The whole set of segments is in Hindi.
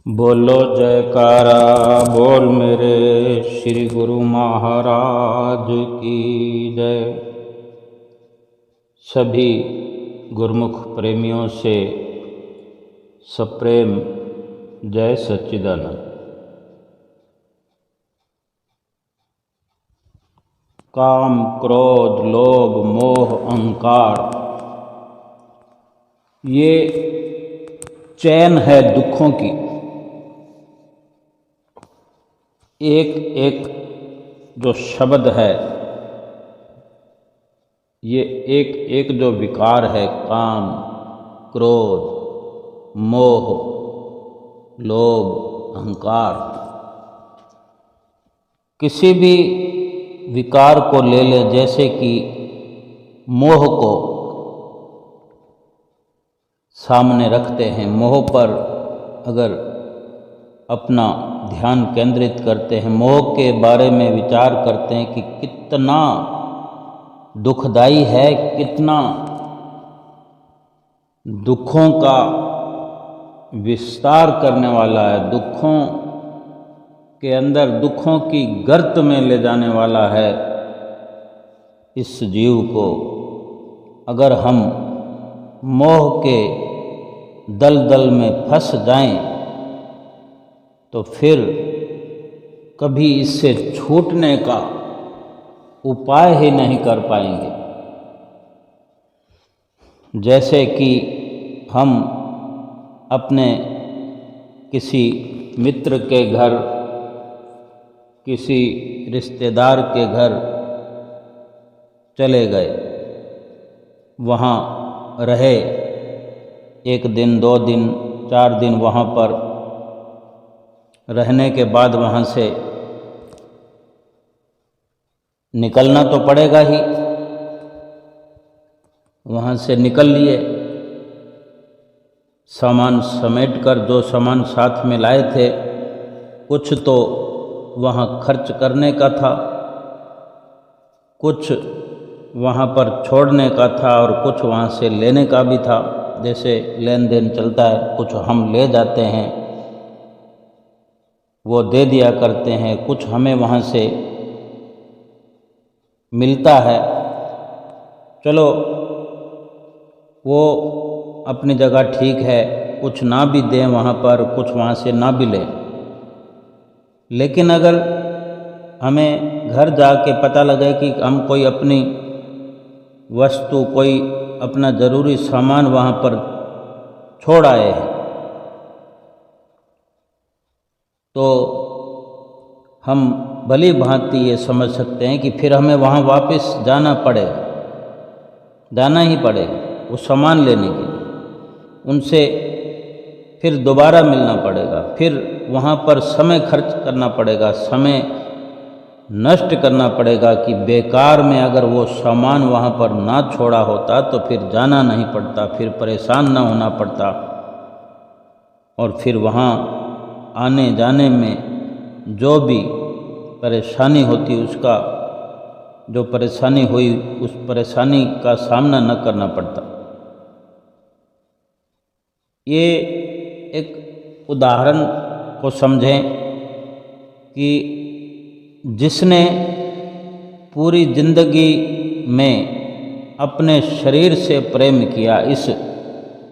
बोलो जयकारा बोल मेरे श्री गुरु महाराज की जय। सभी गुरुमुख प्रेमियों से सप्रेम जय सच्चिदानंद। काम, क्रोध, लोभ, मोह, अहंकार ये चैन है दुखों की। एक एक जो शब्द है, ये एक एक जो विकार है, काम, क्रोध, मोह, लोभ, अहंकार, किसी भी विकार को ले ले, जैसे कि मोह को सामने रखते हैं, मोह पर अगर अपना ध्यान केंद्रित करते हैं, मोह के बारे में विचार करते हैं कि कितना दुखदाई है, कितना दुखों का विस्तार करने वाला है, दुखों के अंदर दुखों की गर्त में ले जाने वाला है इस जीव को। अगर हम मोह के दलदल में फंस जाएं तो फिर कभी इससे छूटने का उपाय ही नहीं कर पाएंगे। जैसे कि हम अपने किसी मित्र के घर, किसी रिश्तेदार के घर चले गए, वहाँ रहे, 1 दिन 2 दिन 4 दिन वहाँ पर रहने के बाद वहाँ से निकलना तो पड़ेगा ही। वहाँ से निकल लिए, सामान समेट कर, जो सामान साथ में लाए थे, कुछ तो वहाँ खर्च करने का था, कुछ वहाँ पर छोड़ने का था और कुछ वहाँ से लेने का भी था। जैसे लेन देन चलता है, कुछ हम ले जाते हैं, वो दे दिया करते हैं, कुछ हमें वहाँ से मिलता है। चलो वो अपनी जगह ठीक है, कुछ ना भी दें वहाँ पर, कुछ वहाँ से ना भी लें। लेकिन अगर हमें घर जाके पता लगे कि हम कोई अपनी वस्तु, कोई अपना ज़रूरी सामान वहाँ पर छोड़ आए हैं, तो हम भली भांति ये समझ सकते हैं कि फिर हमें वहाँ वापस जाना पड़ेगा, जाना ही पड़ेगा वो सामान लेने के लिए। उनसे फिर दोबारा मिलना पड़ेगा, फिर वहाँ पर समय खर्च करना पड़ेगा, समय नष्ट करना पड़ेगा कि बेकार में अगर वो सामान वहाँ पर ना छोड़ा होता तो फिर जाना नहीं पड़ता, फिर परेशान ना होना पड़ता, और फिर वहाँ आने जाने में जो भी परेशानी होती, उसका जो परेशानी हुई, उस परेशानी का सामना न करना पड़ता। ये एक उदाहरण को समझें कि जिसने पूरी जिंदगी में अपने शरीर से प्रेम किया,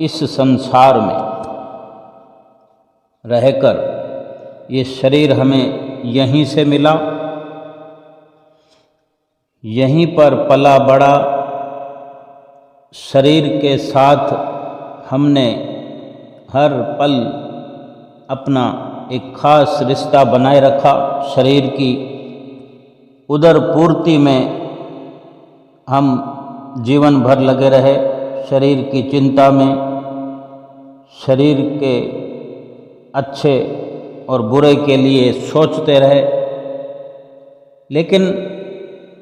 इस संसार में रहकर, ये शरीर हमें यहीं से मिला, यहीं पर पला बड़ा, शरीर के साथ हमने हर पल अपना एक खास रिश्ता बनाए रखा। शरीर की उदर पूर्ति में हम जीवन भर लगे रहे, शरीर की चिंता में, शरीर के अच्छे और बुरे के लिए सोचते रहे। लेकिन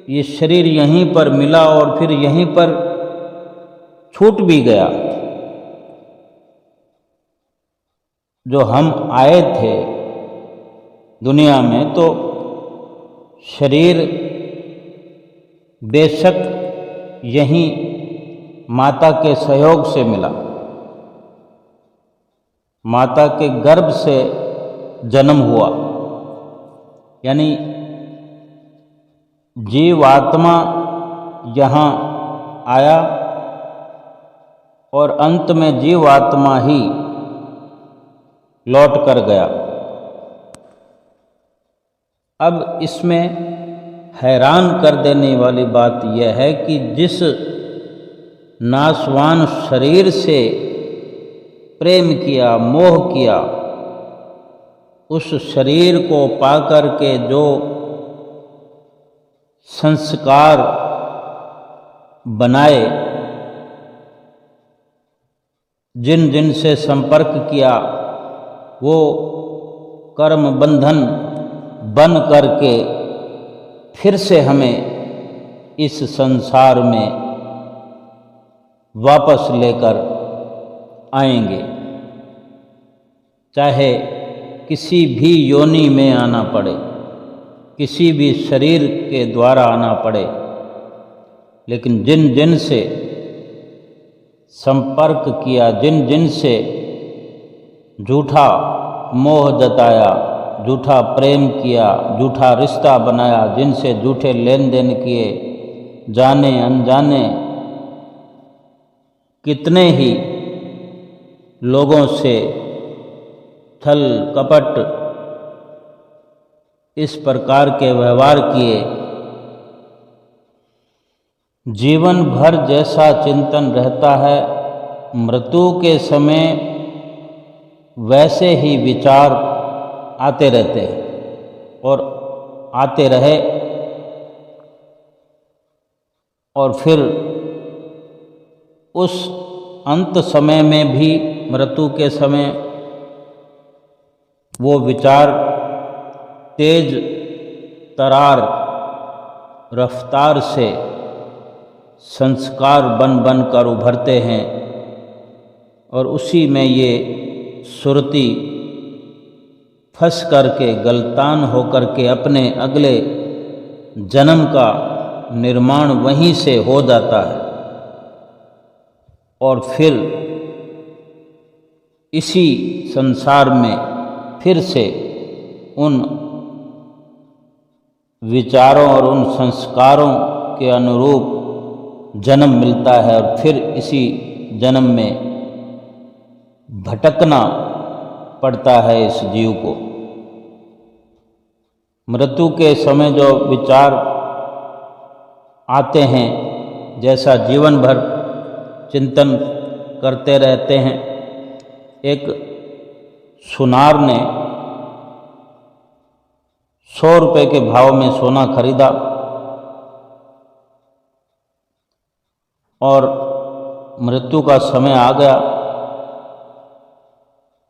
ये शरीर यहीं पर मिला और फिर यहीं पर छूट भी गया। जो हम आए थे दुनिया में, तो शरीर बेशक यहीं माता के सहयोग से मिला, माता के गर्भ से जन्म हुआ। यानी जीवात्मा यहाँ आया और अंत में जीवात्मा ही लौट कर गया। अब इसमें हैरान कर देने वाली बात यह है कि जिस नाशवान शरीर से प्रेम किया, मोह किया, उस शरीर को पाकर के जो संस्कार बनाए, जिन जिन से संपर्क किया, वो कर्म बंधन बन करके फिर से हमें इस संसार में वापस लेकर आएंगे। चाहे किसी भी योनि में आना पड़े, किसी भी शरीर के द्वारा आना पड़े, लेकिन जिन जिन से संपर्क किया, जिन जिन से झूठा मोह जताया, झूठा प्रेम किया, झूठा रिश्ता बनाया, जिनसे झूठे लेन देन किए, जाने अनजाने कितने ही लोगों से छल कपट इस प्रकार के व्यवहार किए, जीवन भर जैसा चिंतन रहता है, मृत्यु के समय वैसे ही विचार आते रहते हैं और आते रहे, और फिर उस अंत समय में भी, मृत्यु के समय, वो विचार तेज तरार रफ्तार से संस्कार बन बन कर उभरते हैं, और उसी में ये सुरती फंस करके, गलतान होकर के अपने अगले जन्म का निर्माण वहीं से हो जाता है, और फिर इसी संसार में फिर से उन विचारों और उन संस्कारों के अनुरूप जन्म मिलता है, और फिर इसी जन्म में भटकना पड़ता है इस जीव को। मृत्यु के समय जो विचार आते हैं, जैसा जीवन भर चिंतन करते रहते हैं। एक सुनार ने 100 रुपये के भाव में सोना खरीदा और मृत्यु का समय आ गया,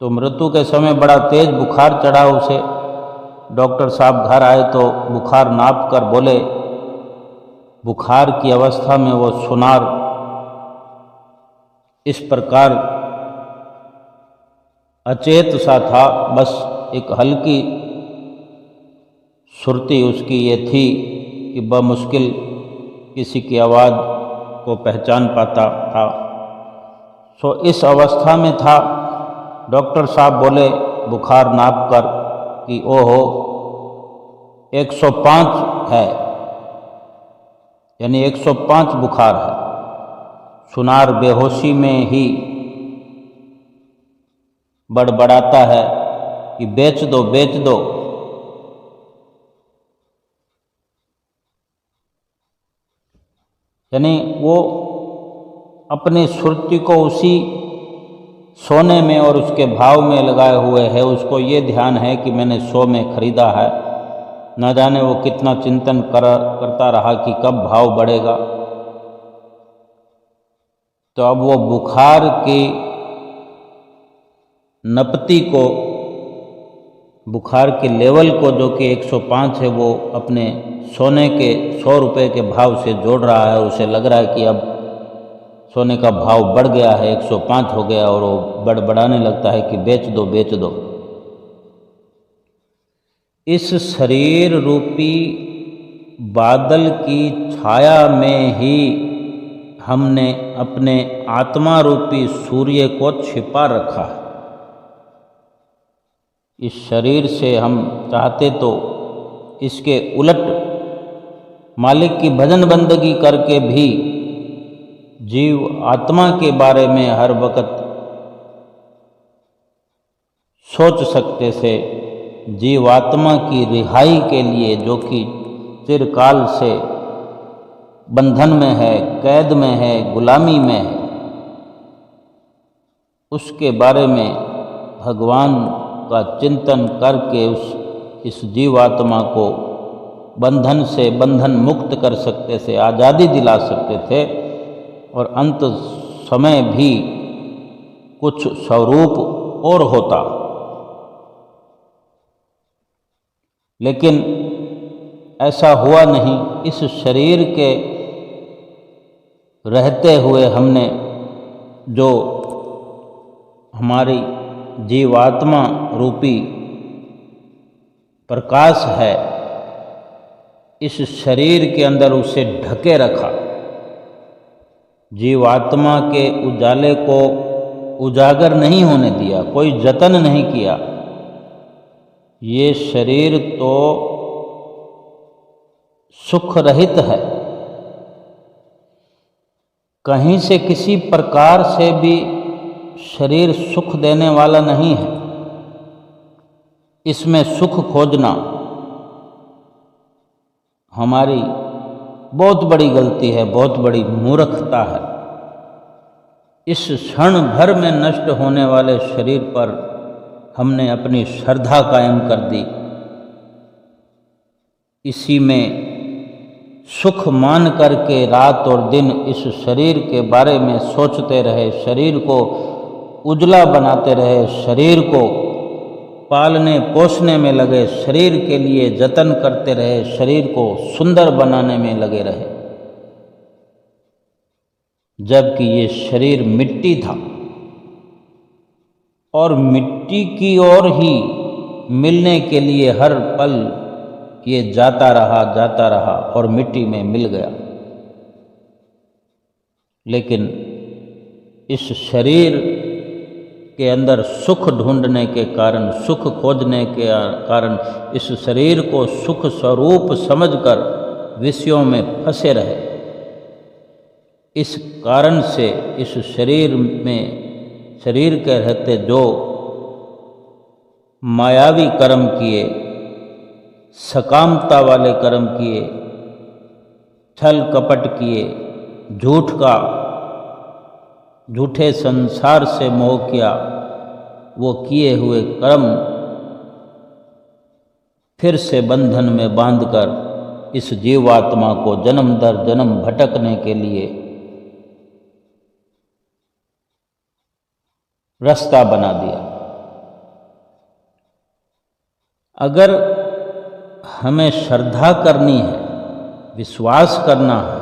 तो मृत्यु के समय बड़ा तेज बुखार चढ़ा उसे। डॉक्टर साहब घर आए तो बुखार नाप कर बोले, बुखार की अवस्था में वो सुनार इस प्रकार अचेत सा था, बस एक हल्की सुरती उसकी ये थी कि बमुश्किल किसी की आवाज़ को पहचान पाता था। सो इस अवस्था में था। डॉक्टर साहब बोले बुखार नाप कर कि ओहो 105 है, यानी 105 बुखार है। सुनार बेहोशी में ही बड़बड़ाता है कि बेच दो बेच दो। यानी वो अपनी सुरती को उसी सोने में और उसके भाव में लगाए हुए है। उसको ये ध्यान है कि मैंने 100 में खरीदा है, न जाने वो कितना चिंतन करता रहा कि कब भाव बढ़ेगा। तो अब वो बुखार की नपती को, बुखार के लेवल को जो कि 105 है, वो अपने सोने के 100 रुपये के भाव से जोड़ रहा है। उसे लग रहा है कि अब सोने का भाव बढ़ गया है, 105 हो गया, और वो बड़बड़ाने लगता है कि बेच दो बेच दो। इस शरीर रूपी बादल की छाया में ही हमने अपने आत्मा रूपी सूर्य को छिपा रखा है। इस शरीर से हम चाहते तो इसके उलट मालिक की भजन बंदगी करके भी जीव आत्मा के बारे में हर वक्त सोच सकते थे। जीवात्मा की रिहाई के लिए, जो कि चिरकाल से बंधन में है, कैद में है, गुलामी में है, उसके बारे में भगवान का चिंतन करके इस जीवात्मा को बंधन से बंधन मुक्त कर सकते थे, आज़ादी दिला सकते थे और अंत समय भी कुछ स्वरूप और होता। लेकिन ऐसा हुआ नहीं। इस शरीर के रहते हुए हमने जो हमारी जीवात्मा रूपी प्रकाश है, इस शरीर के अंदर उसे ढके रखा। जीवात्मा के उजाले को उजागर नहीं होने दिया, कोई जतन नहीं किया। ये शरीर तो सुख रहित है, कहीं से किसी प्रकार से भी शरीर सुख देने वाला नहीं है। इसमें सुख खोजना हमारी बहुत बड़ी गलती है, बहुत बड़ी मूर्खता है। इस क्षण भर में नष्ट होने वाले शरीर पर हमने अपनी श्रद्धा कायम कर दी, इसी में सुख मान करके रात और दिन इस शरीर के बारे में सोचते रहे, शरीर को उजला बनाते रहे, शरीर को पालने पोसने में लगे, शरीर के लिए जतन करते रहे, शरीर को सुंदर बनाने में लगे रहे, जबकि ये शरीर मिट्टी था और मिट्टी की ओर ही मिलने के लिए हर पल ये जाता रहा और मिट्टी में मिल गया। लेकिन इस शरीर के अंदर सुख ढूंढने के कारण, सुख खोजने के कारण इस शरीर को सुख स्वरूप समझकर विषयों में फंसे रहे। इस कारण से इस शरीर में, शरीर के रहते जो मायावी कर्म किए, सकामता वाले कर्म किए, छल कपट किए, झूठे संसार से मोह किया, वो किए हुए कर्म फिर से बंधन में बांधकर इस जीवात्मा को जन्म दर जन्म भटकने के लिए रास्ता बना दिया। अगर हमें श्रद्धा करनी है, विश्वास करना है,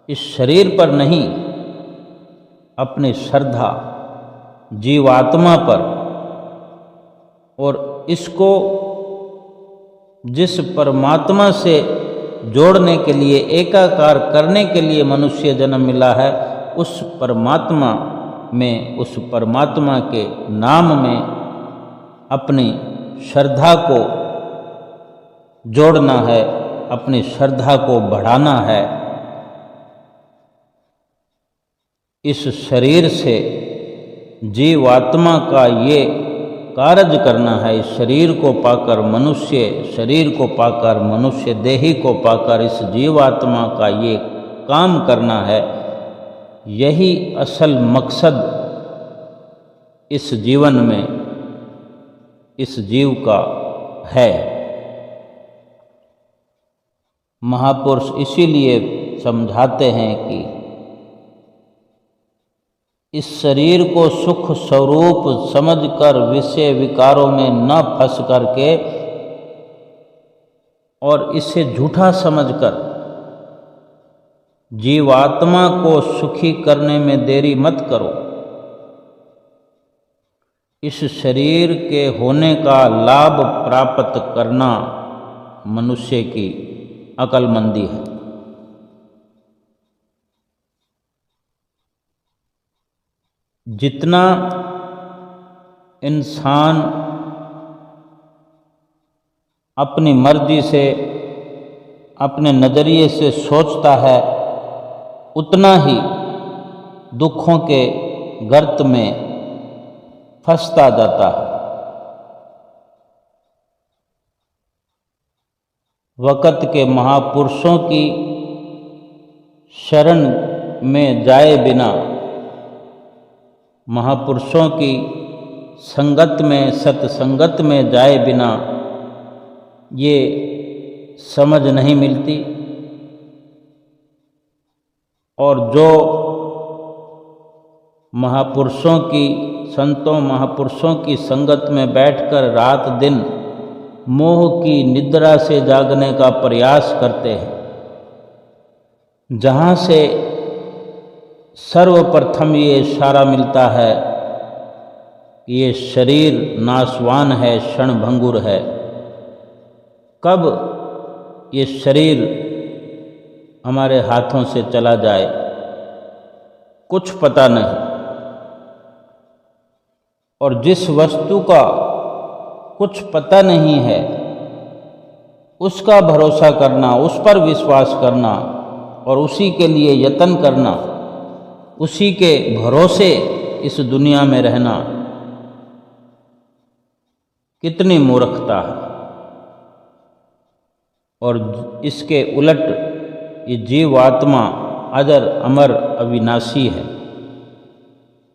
इस शरीर पर नहीं, अपनी श्रद्धा जीवात्मा पर, और इसको जिस परमात्मा से जोड़ने के लिए, एकाकार करने के लिए मनुष्य जन्म मिला है, उस परमात्मा में, उस परमात्मा के नाम में अपनी श्रद्धा को जोड़ना है, अपनी श्रद्धा को बढ़ाना है। इस शरीर से जीवात्मा का ये कार्य करना है। इस शरीर को पाकर मनुष्य, शरीर को पाकर मनुष्य देही को पाकर इस जीवात्मा का ये काम करना है। यही असल मकसद इस जीवन में, इस जीव का है। महापुरुष इसीलिए समझाते हैं कि इस शरीर को सुख स्वरूप समझकर विषय विकारों में न फंस करके और इसे झूठा समझकर जीवात्मा को सुखी करने में देरी मत करो। इस शरीर के होने का लाभ प्राप्त करना मनुष्य की अक्लमंदी है। जितना इंसान अपनी मर्जी से अपने नज़रिए से सोचता है, उतना ही दुखों के गर्त में फंसता जाता है। वक़्त के महापुरुषों की शरण में जाए बिना, महापुरुषों की संगत में, सत्संगत में जाए बिना ये समझ नहीं मिलती। और जो महापुरुषों की, संतों महापुरुषों की संगत में बैठकर रात दिन मोह की निद्रा से जागने का प्रयास करते हैं, जहाँ से सर्वप्रथम ये इशारा मिलता है कि ये शरीर नाशवान है, क्षणभंगुर है। कब ये शरीर हमारे हाथों से चला जाए कुछ पता नहीं। और जिस वस्तु का कुछ पता नहीं है उसका भरोसा करना, उस पर विश्वास करना और उसी के लिए यत्न करना, उसी के भरोसे इस दुनिया में रहना कितनी मूर्खता है। और इसके उलट ये जीवात्मा अजर अमर अविनाशी है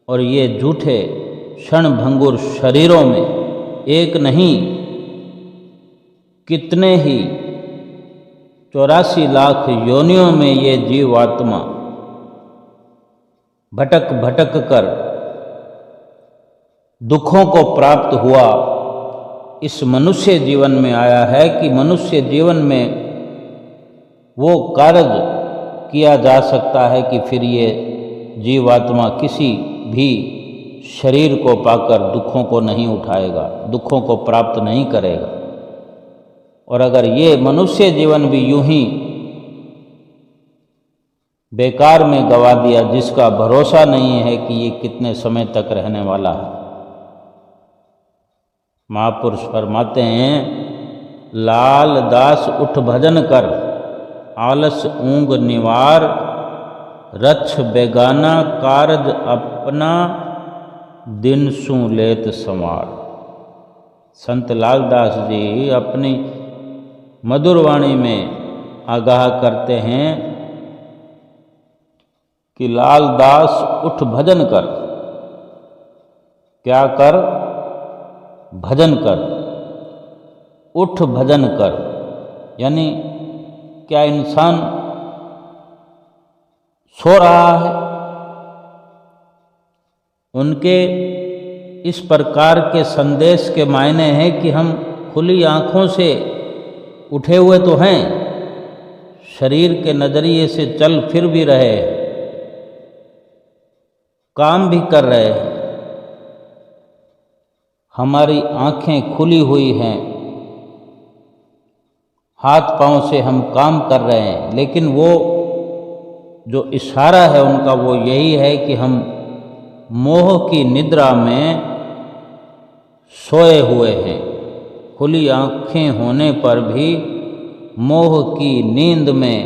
और ये झूठे क्षणभंगुर शरीरों में एक नहीं कितने ही 84 लाख योनियों में ये जीवात्मा भटक भटक कर दुखों को प्राप्त हुआ इस मनुष्य जीवन में आया है कि मनुष्य जीवन में वो कार्य किया जा सकता है कि फिर ये जीवात्मा किसी भी शरीर को पाकर दुखों को नहीं उठाएगा, दुखों को प्राप्त नहीं करेगा। और अगर ये मनुष्य जीवन भी यूं ही बेकार में गवा दिया, जिसका भरोसा नहीं है कि ये कितने समय तक रहने वाला है। महापुरुष फरमाते हैं, लाल दास उठ भजन कर, आलस ऊंग निवार, रक्ष बेगाना कारज अपना, दिन सु लेत संवार। संत लालदास जी अपनी मधुर वाणी में आगाह करते हैं कि लालदास उठ भजन कर। क्या कर? भजन कर। उठ भजन कर यानी क्या इंसान सो रहा है? उनके इस प्रकार के संदेश के मायने हैं कि हम खुली आँखों से उठे हुए तो हैं, शरीर के नज़रिए से चल फिर भी रहे हैं, काम भी कर रहे हैं, हमारी आँखें खुली हुई हैं, हाथ पांव से हम काम कर रहे हैं, लेकिन वो जो इशारा है उनका वो यही है कि हम मोह की निद्रा में सोए हुए हैं। खुली आँखें होने पर भी मोह की नींद में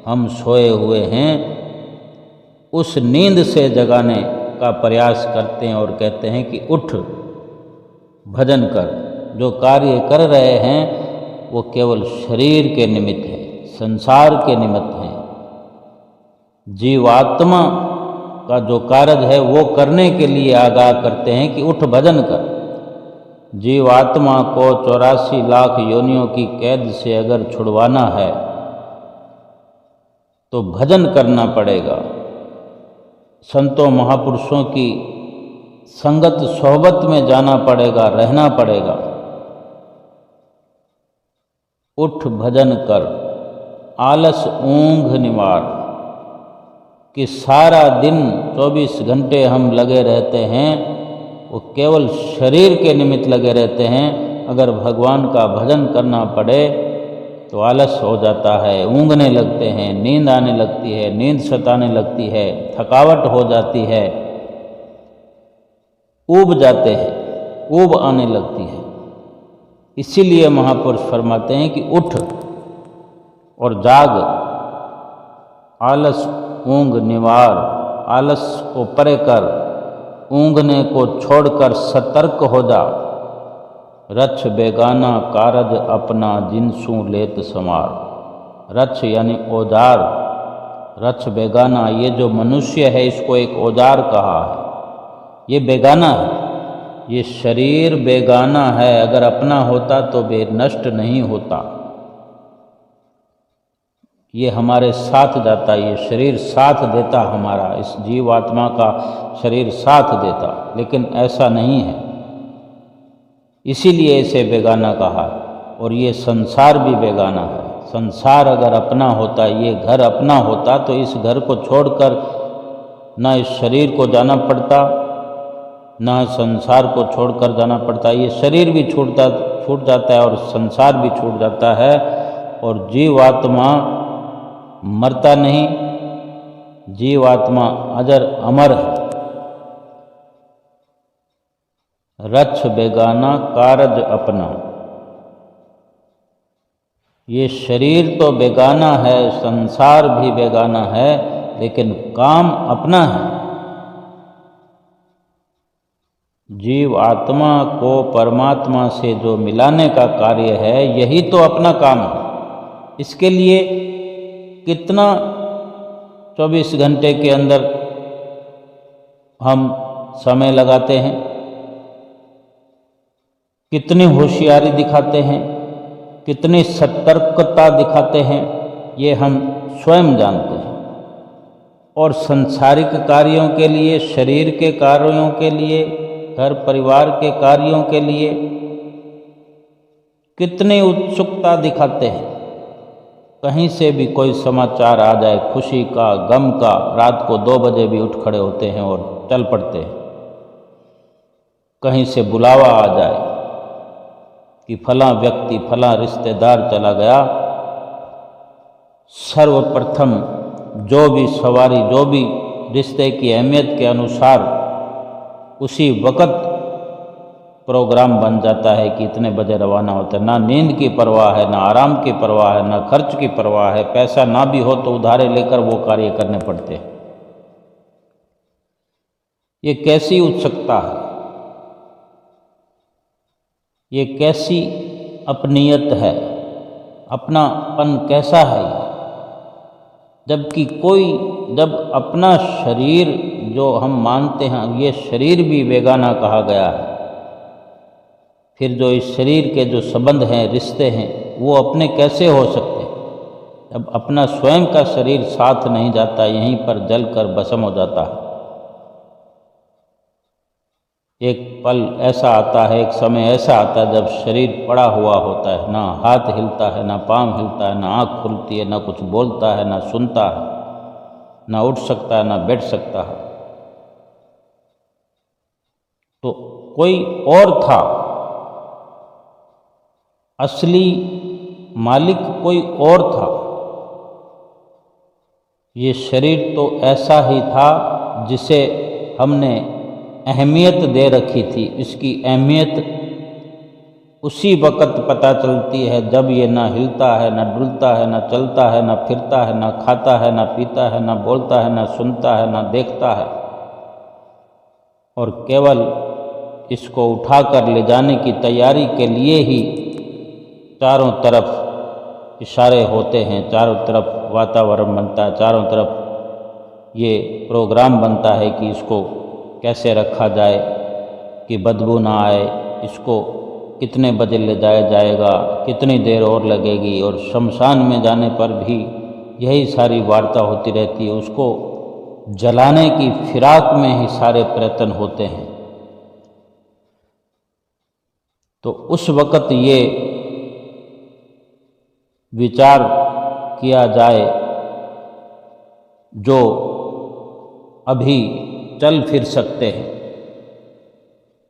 हम सोए हुए हैं। उस नींद से जगाने का प्रयास करते हैं और कहते हैं कि उठ भजन कर। जो कार्य कर रहे हैं वो केवल शरीर के निमित्त है, संसार के निमित्त है। जीवात्मा का जो कार्य है वो करने के लिए आगाह करते हैं कि उठ भजन कर। जीवात्मा को 84 लाख योनियों की कैद से अगर छुड़वाना है तो भजन करना पड़ेगा, संतों महापुरुषों की संगत सोहबत में जाना पड़ेगा, रहना पड़ेगा। उठ भजन कर, आलस ऊंघ निवार। कि सारा दिन 24 घंटे हम लगे रहते हैं, वो केवल शरीर के निमित्त लगे रहते हैं। अगर भगवान का भजन करना पड़े तो आलस हो जाता है, ऊँघने लगते हैं, नींद आने लगती है, नींद सताने लगती है, थकावट हो जाती है, ऊब जाते हैं, ऊब आने लगती है। इसीलिए महापुरुष फरमाते हैं कि उठ और जाग, आलस ऊंग निवार, आलस को परे कर, ऊंघने को छोड़कर सतर्क हो जा। रछ बेगाना कारज अपना जिनसू लेत समार। रछ यानी औजार, रछ बेगाना, ये जो मनुष्य है इसको एक औजार कहा है, ये बेगाना है, ये शरीर बेगाना है। अगर अपना होता तो बे नष्ट नहीं होता, ये हमारे साथ जाता, ये शरीर साथ देता हमारा, इस जीवात्मा का शरीर साथ देता, लेकिन ऐसा नहीं है, इसीलिए इसे बेगाना कहा। और ये संसार भी बेगाना है। संसार अगर अपना होता, ये घर अपना होता, तो इस घर को छोड़कर ना इस शरीर को जाना पड़ता, ना संसार को छोड़कर जाना पड़ता। ये शरीर भी छूट जाता है और संसार भी छूट जाता है, और जीवात्मा मरता नहीं, जीवात्मा अजर अमर है। रछ बेगाना कारज अपना, ये शरीर तो बेगाना है, संसार भी बेगाना है, लेकिन काम अपना है। जीव आत्मा को परमात्मा से जो मिलाने का कार्य है, यही तो अपना काम है। इसके लिए कितना 24 घंटे के अंदर हम समय लगाते हैं, कितनी होशियारी दिखाते हैं, कितनी सतर्कता दिखाते हैं, ये हम स्वयं जानते हैं। और संसारिक कार्यों के लिए, शरीर के कार्यों के लिए, घर परिवार के कार्यों के लिए कितनी उत्सुकता दिखाते हैं। कहीं से भी कोई समाचार आ जाए, खुशी का, गम का, रात को 2 बजे भी उठ खड़े होते हैं और चल पड़ते हैं। कहीं से बुलावा आ जाए कि फलां व्यक्ति, फलां रिश्तेदार चला गया, सर्वप्रथम जो भी सवारी, जो भी रिश्ते की अहमियत के अनुसार उसी वक़्त प्रोग्राम बन जाता है कि इतने बजे रवाना होता है। ना नींद की परवाह है, ना आराम की परवाह है, ना खर्च की परवाह है। पैसा ना भी हो तो उधारे लेकर वो कार्य करने पड़ते हैं। ये कैसी उत्सुकता है, ये कैसी अपनीयत है, अपनापन कैसा है। जबकि जब अपना शरीर जो हम मानते हैं, ये शरीर भी बेगाना कहा गया है, फिर जो इस शरीर के जो संबंध हैं, रिश्ते हैं, वो अपने कैसे हो सकते हैं। जब अपना स्वयं का शरीर साथ नहीं जाता, यहीं पर जलकर भस्म हो जाता है। एक पल ऐसा आता है, एक समय ऐसा आता है जब शरीर पड़ा हुआ होता है, ना हाथ हिलता है, ना पाँव हिलता है, ना आँख खुलती है, ना कुछ बोलता है, ना सुनता है, ना उठ सकता है, ना बैठ सकता है। तो कोई और था, असली मालिक कोई और था। ये शरीर तो ऐसा ही था जिसे हमने अहमियत दे रखी थी। इसकी अहमियत उसी वक़्त पता चलती है जब ये ना हिलता है, ना डुलता है, ना चलता है, ना फिरता है, ना खाता है, ना पीता है, ना बोलता है, ना सुनता है, ना देखता है। और केवल इसको उठाकर ले जाने की तैयारी के लिए ही चारों तरफ इशारे होते हैं, चारों तरफ वातावरण बनता है, चारों तरफ ये प्रोग्राम बनता है कि इसको कैसे रखा जाए कि बदबू ना आए, इसको कितने बजे ले जाया जाएगा, कितनी देर और लगेगी। और शमशान में जाने पर भी यही सारी वार्ता होती रहती है। उसको जलाने की फिराक में ही सारे प्रयत्न होते हैं। तो उस वक़्त ये विचार किया जाए, जो अभी चल फिर सकते हैं,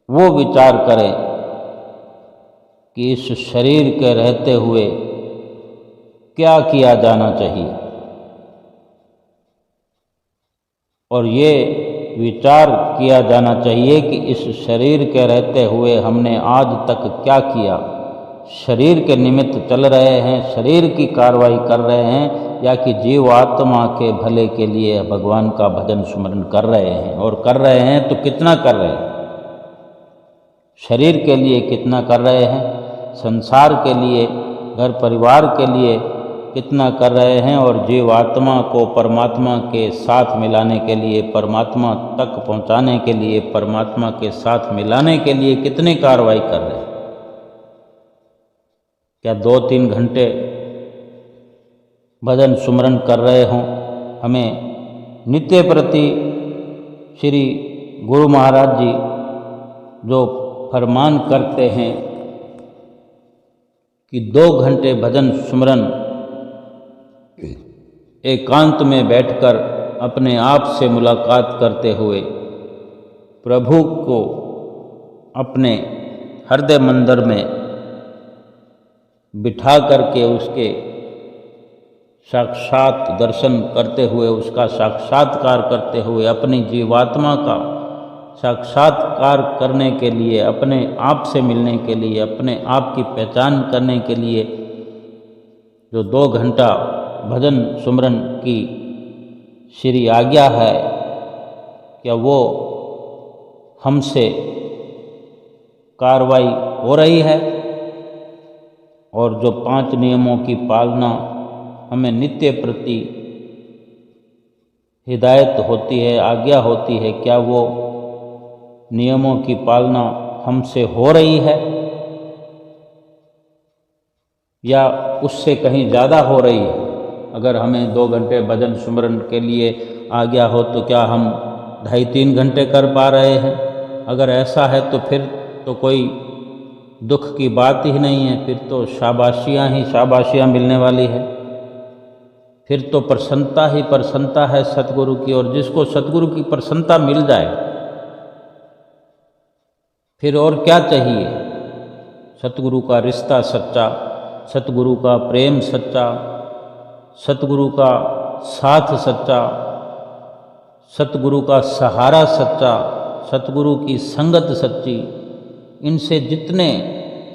वो विचार करें कि इस शरीर के रहते हुए क्या किया जाना चाहिए। और ये विचार किया जाना चाहिए कि इस शरीर के रहते हुए हमने आज तक क्या किया। शरीर के निमित्त चल रहे हैं, शरीर की कार्रवाई कर रहे हैं, या कि जीवात्मा के भले के लिए भगवान का भजन सुमरन कर रहे हैं। और कर रहे हैं तो कितना कर रहे हैं, शरीर के लिए कितना कर रहे हैं, संसार के लिए, घर परिवार के लिए कितना कर रहे हैं, और जीवात्मा को परमात्मा के साथ मिलाने के लिए, परमात्मा तक पहुंचाने के लिए, परमात्मा के साथ मिलाने के लिए कितनी कार्रवाई कर रहे हैं। क्या 2-3 घंटे भजन सुमरन कर रहे हों। हमें नित्य प्रति श्री गुरु महाराज जी जो फरमान करते हैं कि 2 घंटे भजन सुमरन एकांत में बैठकर अपने आप से मुलाकात करते हुए प्रभु को अपने हृदय मंदिर में बिठा करके उसके साक्षात दर्शन करते हुए, उसका साक्षात्कार करते हुए, अपनी जीवात्मा का साक्षात्कार करने के लिए, अपने आप से मिलने के लिए, अपने आप की पहचान करने के लिए जो 2 घंटा भजन सुमरन की श्री आज्ञा है, क्या वो हमसे कार्रवाई हो रही है। और जो 5 नियमों की पालना हमें नित्य प्रति हिदायत होती है, आज्ञा होती है, क्या वो नियमों की पालना हमसे हो रही है या उससे कहीं ज़्यादा हो रही है। अगर हमें 2 घंटे भजन सुमरन के लिए आज्ञा हो तो क्या हम 2.5-3 घंटे कर पा रहे हैं। अगर ऐसा है तो फिर तो कोई दुख की बात ही नहीं है, फिर तो शाबाशियाँ ही शाबाशियाँ मिलने वाली है, फिर तो प्रसन्नता ही प्रसन्नता है सतगुरु की। और जिसको सतगुरु की प्रसन्नता मिल जाए फिर और क्या चाहिए। सतगुरु का रिश्ता सच्चा, सतगुरु का प्रेम सच्चा, सतगुरु का साथ सच्चा, सतगुरु का सहारा सच्चा, सतगुरु की संगत सच्ची। इनसे जितने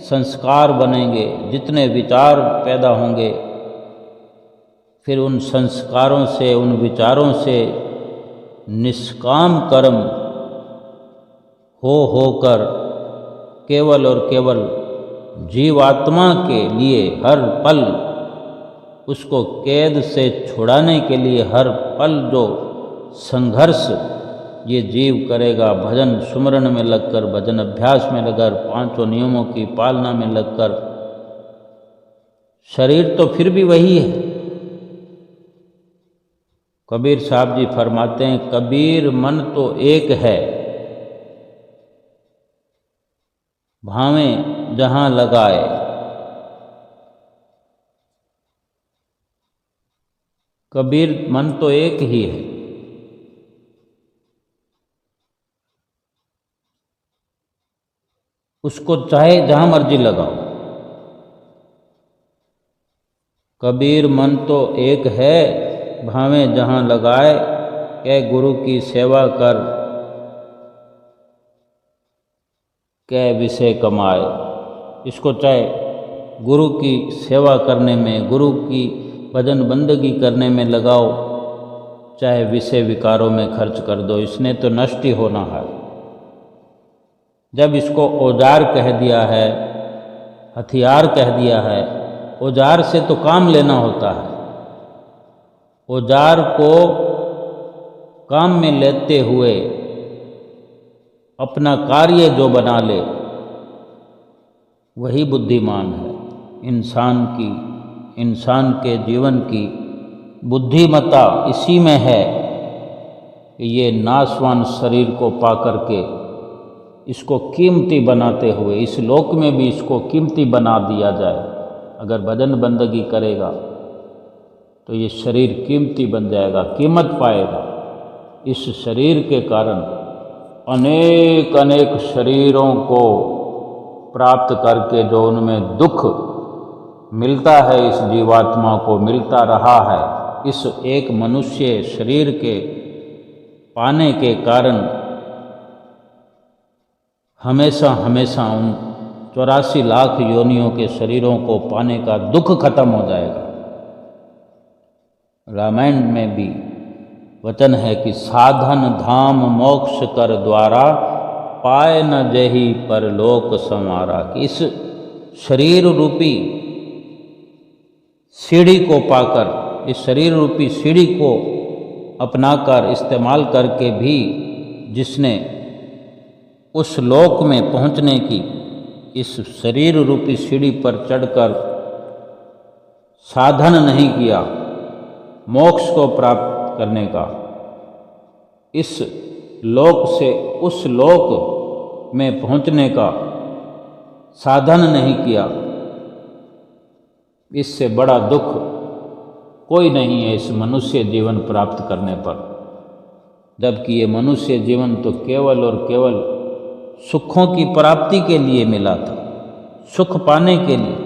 संस्कार बनेंगे, जितने विचार पैदा होंगे, फिर उन संस्कारों से, उन विचारों से निष्काम कर्म होकर केवल और केवल जीवात्मा के लिए हर पल उसको कैद से छुड़ाने के लिए हर पल जो संघर्ष ये जीव करेगा, भजन सुमरन में लगकर, भजन अभ्यास में लगकर, 5 नियमों की पालना में लगकर, शरीर तो फिर भी वही है। कबीर साहब जी फरमाते हैं, कबीर मन तो एक है, भावें जहां लगाए। कबीर मन तो एक ही है, उसको चाहे जहां मर्जी लगाओ। कबीर मन तो एक है, भावें जहां लगाए, कै गुरु की सेवा कर, कै विषय कमाए। इसको चाहे गुरु की सेवा करने में, गुरु की भजन बंदगी करने में लगाओ, चाहे विषय विकारों में खर्च कर दो, इसने तो नष्ट ही होना है। जब इसको औजार कह दिया है, हथियार कह दिया है, औजार से तो काम लेना होता है। औजार को काम में लेते हुए अपना कार्य जो बना ले वही बुद्धिमान है। इंसान के जीवन की बुद्धिमत्ता इसी में है कि ये नाशवान शरीर को पा करके इसको कीमती बनाते हुए इस लोक में भी इसको कीमती बना दिया जाए। अगर भजन बंदगी करेगा तो ये शरीर कीमती बन जाएगा, कीमत पाएगा। इस शरीर के कारण अनेक अनेक शरीरों को प्राप्त करके जो उनमें दुख मिलता है, इस जीवात्मा को मिलता रहा है, इस एक मनुष्य शरीर के पाने के कारण हमेशा हमेशा उन 84 लाख योनियों के शरीरों को पाने का दुख खत्म हो जाएगा। रामायण में भी वचन है कि साधन धाम मोक्ष कर द्वारा पाए न जही परलोक संवारा, कि इस शरीर रूपी सीढ़ी को पाकर, इस शरीर रूपी सीढ़ी को अपनाकर इस्तेमाल करके भी जिसने उस लोक में पहुंचने की, इस शरीर रूपी सीढ़ी पर चढ़कर साधन नहीं किया मोक्ष को प्राप्त करने का, इस लोक से उस लोक में पहुंचने का साधन नहीं किया, इससे बड़ा दुख कोई नहीं है इस मनुष्य जीवन प्राप्त करने पर। जबकि ये मनुष्य जीवन तो केवल और केवल सुखों की प्राप्ति के लिए मिला था, सुख पाने के लिए।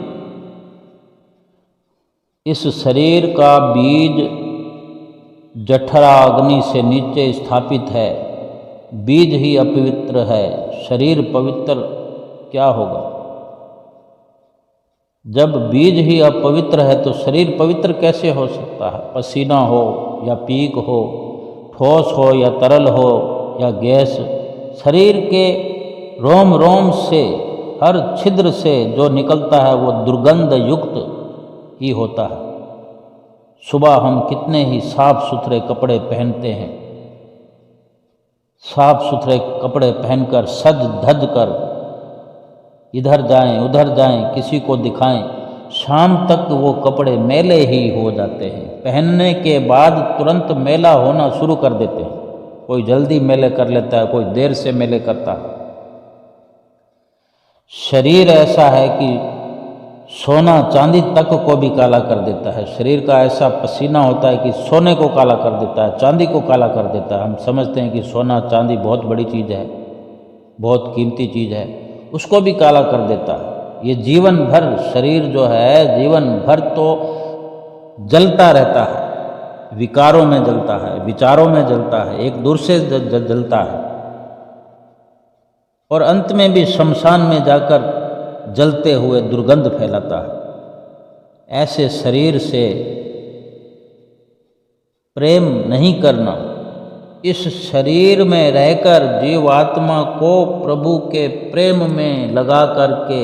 इस शरीर का बीज जठरा अग्नि से नीचे स्थापित है, बीज ही अपवित्र है, शरीर पवित्र क्या होगा? जब बीज ही अपवित्र है तो शरीर पवित्र कैसे हो सकता है? पसीना हो या पीक हो, ठोस हो या तरल हो या गैस, शरीर के रोम रोम से, हर छिद्र से जो निकलता है वो दुर्गंध युक्त ही होता है। सुबह हम कितने ही साफ सुथरे कपड़े पहनते हैं, साफ सुथरे कपड़े पहनकर सज धज कर इधर जाएं उधर जाएं, किसी को दिखाएं, शाम तक वो कपड़े मैले ही हो जाते हैं। पहनने के बाद तुरंत मैला होना शुरू कर देते हैं। कोई जल्दी मैले कर लेता है, कोई देर से मैले करता है। शरीर ऐसा है कि सोना चांदी तक को भी काला कर देता है। शरीर का ऐसा पसीना होता है कि सोने को काला कर देता है, चांदी को काला कर देता है। हम समझते हैं कि सोना चांदी बहुत बड़ी चीज़ है, बहुत कीमती चीज़ है, उसको भी काला कर देता है। ये जीवन भर शरीर जो है, जीवन भर तो जलता रहता है, विकारों में जलता है, विचारों में जलता है, एक दूर से जलता है और अंत में भी शमशान में जाकर जलते हुए दुर्गंध फैलाता है। ऐसे शरीर से प्रेम नहीं करना, इस शरीर में रहकर जीवात्मा को प्रभु के प्रेम में लगा करके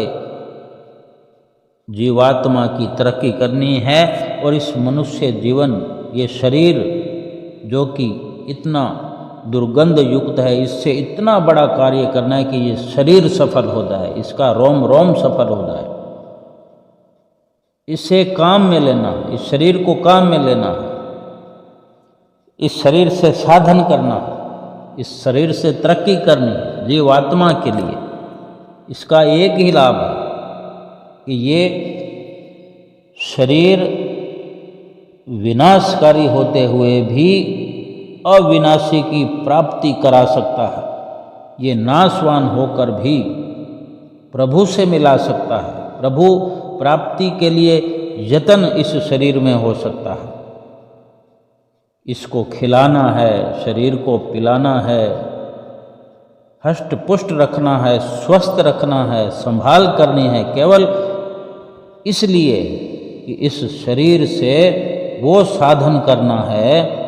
जीवात्मा की तरक्की करनी है। और इस मनुष्य जीवन, ये शरीर जो कि इतना दुर्गंध युक्त है, इससे इतना बड़ा कार्य करना है कि ये शरीर सफल हो जाए, इसका रोम रोम सफल हो जाए। इसे काम में लेना, इस शरीर को काम में लेना, इस शरीर से साधन करना, इस शरीर से तरक्की करनी जीवात्मा के लिए। इसका एक ही लाभ है कि ये शरीर विनाशकारी होते हुए भी अविनाशी की प्राप्ति करा सकता है। ये नाशवान होकर भी प्रभु से मिला सकता है। प्रभु प्राप्ति के लिए यत्न इस शरीर में हो सकता है। इसको खिलाना है, शरीर को पिलाना है, हष्ट पुष्ट रखना है, स्वस्थ रखना है, संभाल करनी है, केवल इसलिए कि इस शरीर से वो साधन करना है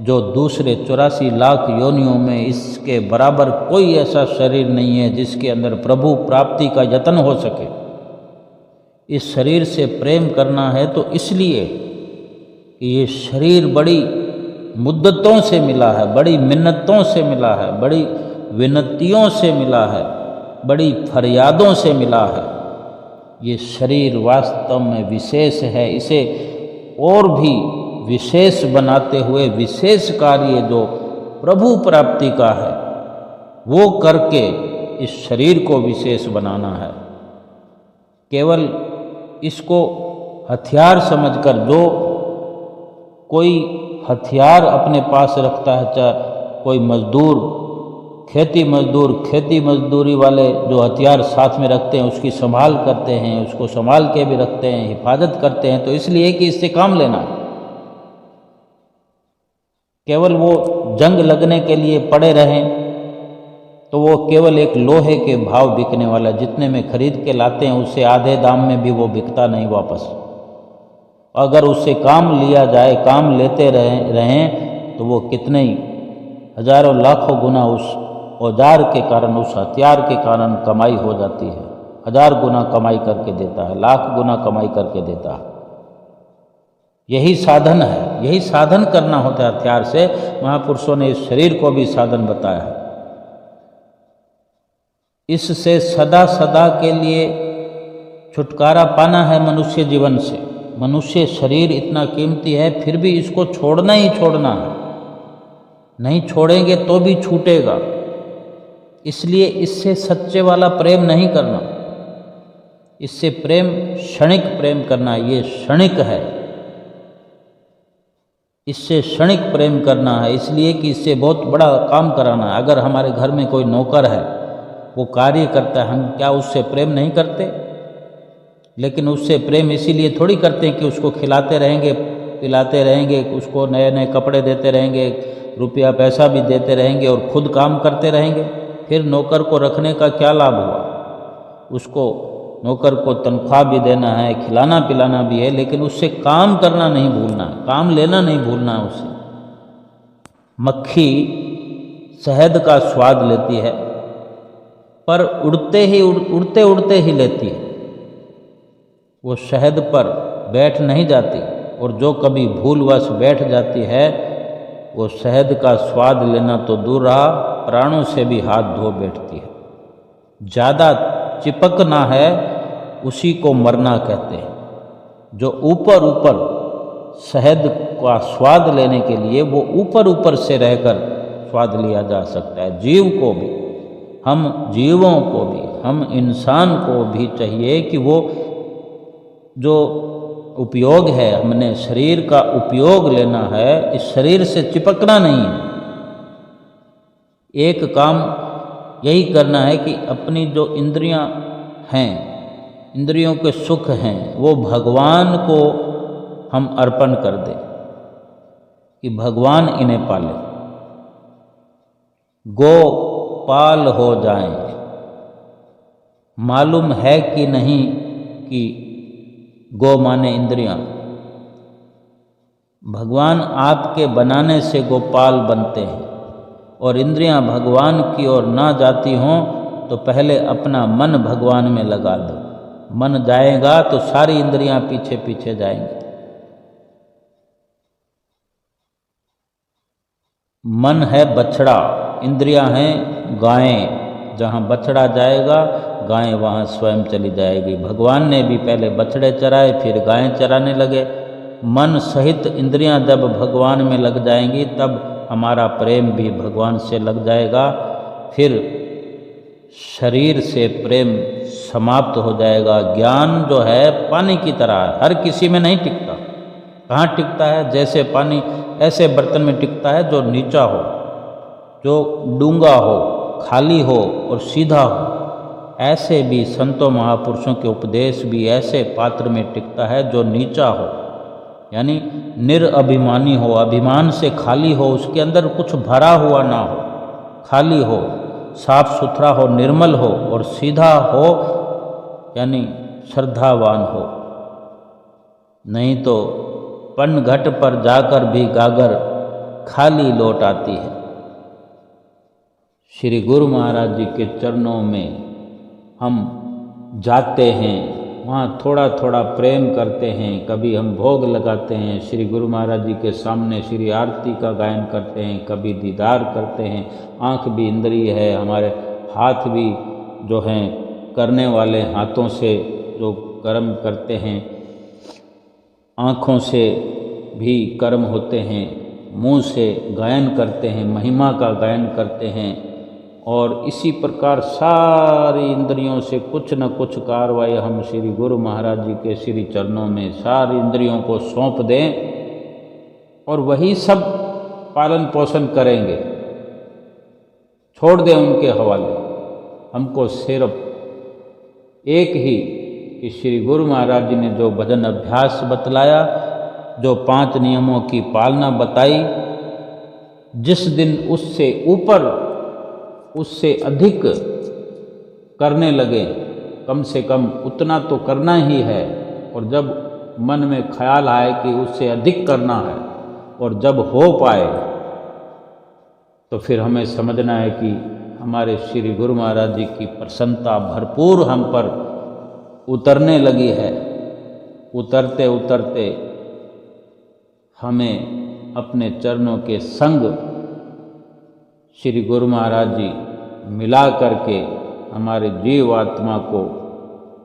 जो दूसरे 84 लाख योनियों में इसके बराबर कोई ऐसा शरीर नहीं है जिसके अंदर प्रभु प्राप्ति का यत्न हो सके। इस शरीर से प्रेम करना है तो इसलिए कि ये शरीर बड़ी मुद्दतों से मिला है, बड़ी मिन्नतों से मिला है, बड़ी विनतियों से मिला है, बड़ी फरियादों से मिला है। ये शरीर वास्तव में विशेष है। इसे और भी विशेष बनाते हुए विशेष कार्य जो प्रभु प्राप्ति का है वो करके इस शरीर को विशेष बनाना है। केवल इसको हथियार समझकर, जो कोई हथियार अपने पास रखता है, चाहे कोई मजदूर, खेती मजदूरी वाले जो हथियार साथ में रखते हैं उसकी संभाल करते हैं, उसको संभाल के भी रखते हैं, हिफाजत करते हैं, तो इसलिए कि इससे काम लेना। केवल वो जंग लगने के लिए पड़े रहें, तो वो केवल एक लोहे के भाव बिकने वाला, जितने में खरीद के लाते हैं उससे आधे दाम में भी वो बिकता नहीं वापस। अगर उससे काम लिया जाए, काम लेते रहें तो वो कितने ही हजारों लाखों गुना उस औजार के कारण, उस हथियार के कारण कमाई हो जाती है। 1000 गुना कमाई करके देता है, लाख गुना कमाई करके देता है। यही साधन है, यही साधन करना होता है हथियार से। महापुरुषों ने इस शरीर को भी साधन बताया है। इससे सदा सदा के लिए छुटकारा पाना है मनुष्य जीवन से। मनुष्य शरीर इतना कीमती है, फिर भी इसको छोड़ना ही छोड़ना है। नहीं छोड़ेंगे तो भी छूटेगा। इसलिए इससे सच्चे वाला प्रेम नहीं करना, इससे प्रेम क्षणिक प्रेम करना, ये क्षणिक है। इससे क्षणिक प्रेम करना है, इसलिए कि इससे बहुत बड़ा काम कराना है। अगर हमारे घर में कोई नौकर है, वो कार्य करता है, हम क्या उससे प्रेम नहीं करते? लेकिन उससे प्रेम इसीलिए थोड़ी करते हैं कि उसको खिलाते रहेंगे, पिलाते रहेंगे, उसको नए नए कपड़े देते रहेंगे, रुपया पैसा भी देते रहेंगे और खुद काम करते रहेंगे। फिर नौकर को रखने का क्या लाभ हुआ? उसको नौकर को तनख्वाह भी देना है, खिलाना पिलाना भी है, लेकिन उससे काम करना नहीं भूलना, काम लेना नहीं भूलना है उससे। मक्खी शहद का स्वाद लेती है, पर उड़ते उड़ते ही लेती है। वो शहद पर बैठ नहीं जाती, और जो कभी भूलवश बैठ जाती है, वो शहद का स्वाद लेना तो दूर रहा, प्राणों से भी हाथ धो बैठती है। ज़्यादा चिपकना है, उसी को मरना कहते हैं। जो ऊपर ऊपर शहद का स्वाद लेने के लिए, वो ऊपर ऊपर से रहकर स्वाद लिया जा सकता है। जीव को भी, हम जीवों को भी, हम इंसान को भी चाहिए कि वो जो उपयोग है, हमने शरीर का उपयोग लेना है, इस शरीर से चिपकना नहीं है। एक काम यही करना है कि अपनी जो इंद्रियां हैं, इंद्रियों के सुख हैं, वो भगवान को हम अर्पण कर दें कि भगवान इन्हें पाले, गोपाल हो जाएं। मालूम है कि नहीं कि गो माने इंद्रियां, भगवान आपके बनाने से गोपाल बनते हैं। और इंद्रियां भगवान की ओर ना जाती हों तो पहले अपना मन भगवान में लगा दो। मन जाएगा तो सारी इंद्रियां पीछे पीछे जाएंगी। मन है बछड़ा, इंद्रियां हैं गायें। जहाँ बछड़ा जाएगा, गायें वहाँ स्वयं चली जाएगी। भगवान ने भी पहले बछड़े चराए, फिर गायें चराने लगे। मन सहित इंद्रियां जब भगवान में लग जाएंगी, तब हमारा प्रेम भी भगवान से लग जाएगा। फिर शरीर से प्रेम समाप्त हो जाएगा। ज्ञान जो है पानी की तरह है, हर किसी में नहीं टिकता। कहाँ टिकता है? जैसे पानी ऐसे बर्तन में टिकता है जो नीचा हो, जो डूंगा हो, खाली हो और सीधा हो। ऐसे भी संतों महापुरुषों के उपदेश भी ऐसे पात्र में टिकता है जो नीचा हो, यानी निरअभिमानी हो, अभिमान से खाली हो, उसके अंदर कुछ भरा हुआ ना हो, खाली हो, साफ सुथरा हो, निर्मल हो और सीधा हो, यानी श्रद्धावान हो। नहीं तो पन घट पर जाकर भी गागर खाली लौट आती है। श्री गुरु महाराज जी के चरणों में हम जाते हैं, वहाँ थोड़ा थोड़ा प्रेम करते हैं, कभी हम भोग लगाते हैं, श्री गुरु महाराज जी के सामने श्री आरती का गायन करते हैं, कभी दीदार करते हैं। आँख भी इंद्रिय है, हमारे हाथ भी जो हैं करने वाले, हाथों से जो कर्म करते हैं, आँखों से भी कर्म होते हैं, मुँह से गायन करते हैं, महिमा का गायन करते हैं। और इसी प्रकार सारी इंद्रियों से कुछ न कुछ कार्रवाई हम श्री गुरु महाराज जी के श्री चरणों में सारी इंद्रियों को सौंप दें, और वही सब पालन पोषण करेंगे, छोड़ दें उनके हवाले। हमको सिर्फ एक ही कि श्री गुरु महाराज जी ने जो भजन अभ्यास बतलाया, जो 5 नियमों की पालना बताई, जिस दिन उससे ऊपर उससे अधिक करने लगे, कम से कम उतना तो करना ही है, और जब मन में ख्याल आए कि उससे अधिक करना है और जब हो पाए तो फिर हमें समझना है कि हमारे श्री गुरु महाराज जी की प्रसन्नता भरपूर हम पर उतरने लगी है। उतरते उतरते हमें अपने चरणों के संग श्री गुरु महाराज जी मिला करके हमारे जीव आत्मा को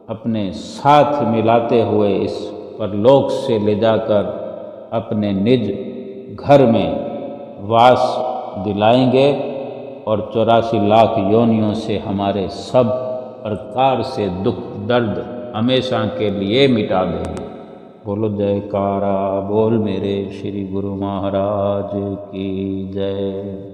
अपने साथ मिलाते हुए इस परलोक से ले जाकर अपने निज घर में वास दिलाएंगे और 84 लाख योनियों से हमारे सब प्रकार से दुख दर्द हमेशा के लिए मिटा देंगे। बोलो जयकारा बोल मेरे श्री गुरु महाराज की जय।